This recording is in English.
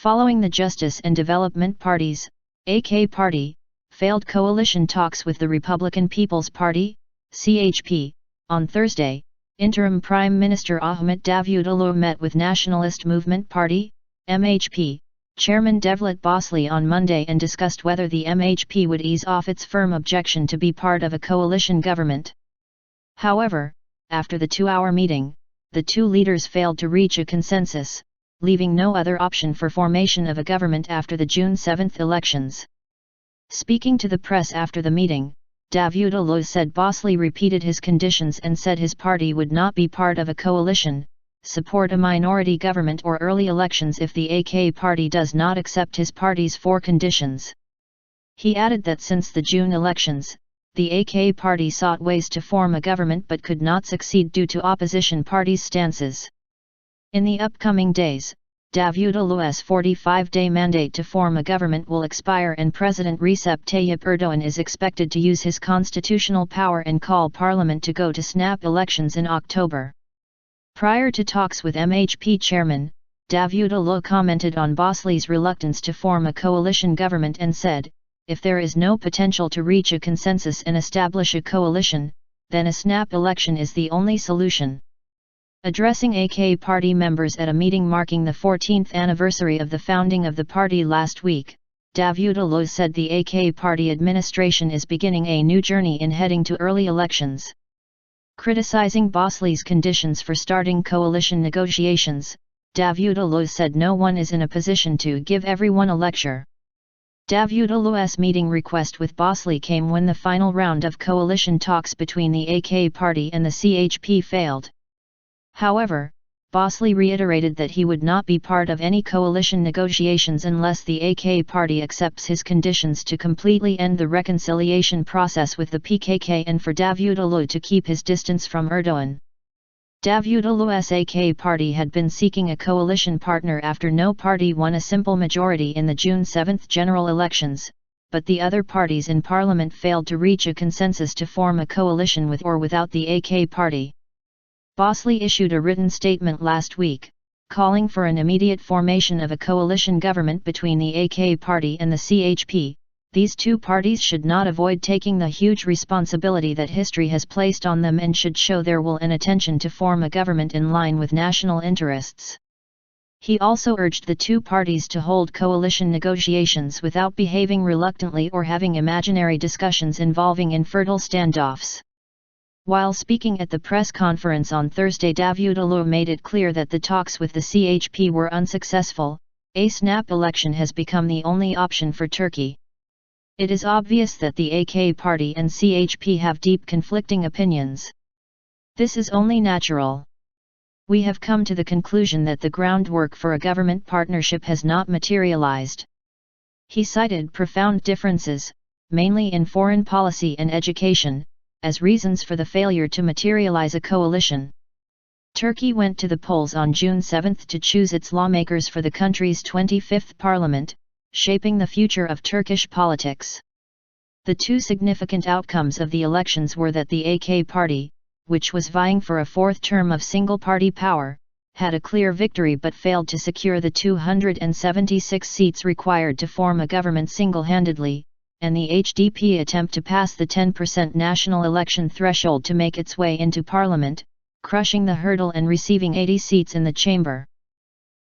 Following the Justice and Development Party's AK Party failed coalition talks with the Republican People's Party CHP, on Thursday, interim Prime Minister Ahmet Davutoğlu met with Nationalist Movement Party MHP, Chairman Devlet Bahçeli on Monday and discussed whether the MHP would ease off its firm objection to be part of a coalition government. However, after the two-hour meeting, the two leaders failed to reach a consensus, leaving no other option for formation of a government after the June 7 elections. Speaking to the press after the meeting, Davutoğlu said Bahçeli repeated his conditions and said his party would not be part of a coalition, support a minority government or early elections if the AK party does not accept his party's four conditions. He added that since the June elections, the AK party sought ways to form a government but could not succeed due to opposition parties' stances. In the upcoming days, Davutoğlu's 45-day mandate to form a government will expire and President Recep Tayyip Erdoğan is expected to use his constitutional power and call parliament to go to snap elections in October. Prior to talks with MHP chairman, Davutoğlu commented on Bahçeli's reluctance to form a coalition government and said, "If there is no potential to reach a consensus and establish a coalition, then a snap election is the only solution." Addressing AK party members at a meeting marking the 14th anniversary of the founding of the party last week, Davutoğlu said the AK party administration is beginning a new journey in heading to early elections. Criticizing Bahçeli's conditions for starting coalition negotiations, Davutoğlu said no one is in a position to give everyone a lecture. Davutoğlu's meeting request with Bahçeli came when the final round of coalition talks between the AK party and the CHP failed. However, Bahçeli reiterated that he would not be part of any coalition negotiations unless the AK party accepts his conditions to completely end the reconciliation process with the PKK and for Davutoğlu to keep his distance from Erdoğan. Davutoğlu's AK party had been seeking a coalition partner after no party won a simple majority in the June 7 general elections, but the other parties in parliament failed to reach a consensus to form a coalition with or without the AK party. Bahçeli issued a written statement last week, calling for an immediate formation of a coalition government between the AK party and the CHP. These two parties should not avoid taking the huge responsibility that history has placed on them and should show their will and attention to form a government in line with national interests. He also urged the two parties to hold coalition negotiations without behaving reluctantly or having imaginary discussions involving infertile standoffs. While speaking at the press conference on Thursday, Davutoğlu made it clear that the talks with the CHP were unsuccessful. A snap election has become the only option for Turkey. It is obvious that the AK party and CHP have deep conflicting opinions. This is only natural. We have come to the conclusion that the groundwork for a government partnership has not materialized. He cited profound differences, mainly in foreign policy and education, as reasons for the failure to materialize a coalition. Turkey went to the polls on June 7 to choose its lawmakers for the country's 25th parliament, shaping the future of Turkish politics. The two significant outcomes of the elections were that the AK party, which was vying for a fourth term of single-party power, had a clear victory but failed to secure the 276 seats required to form a government single-handedly, and the HDP attempt to pass the 10% national election threshold to make its way into parliament, crushing the hurdle and receiving 80 seats in the chamber.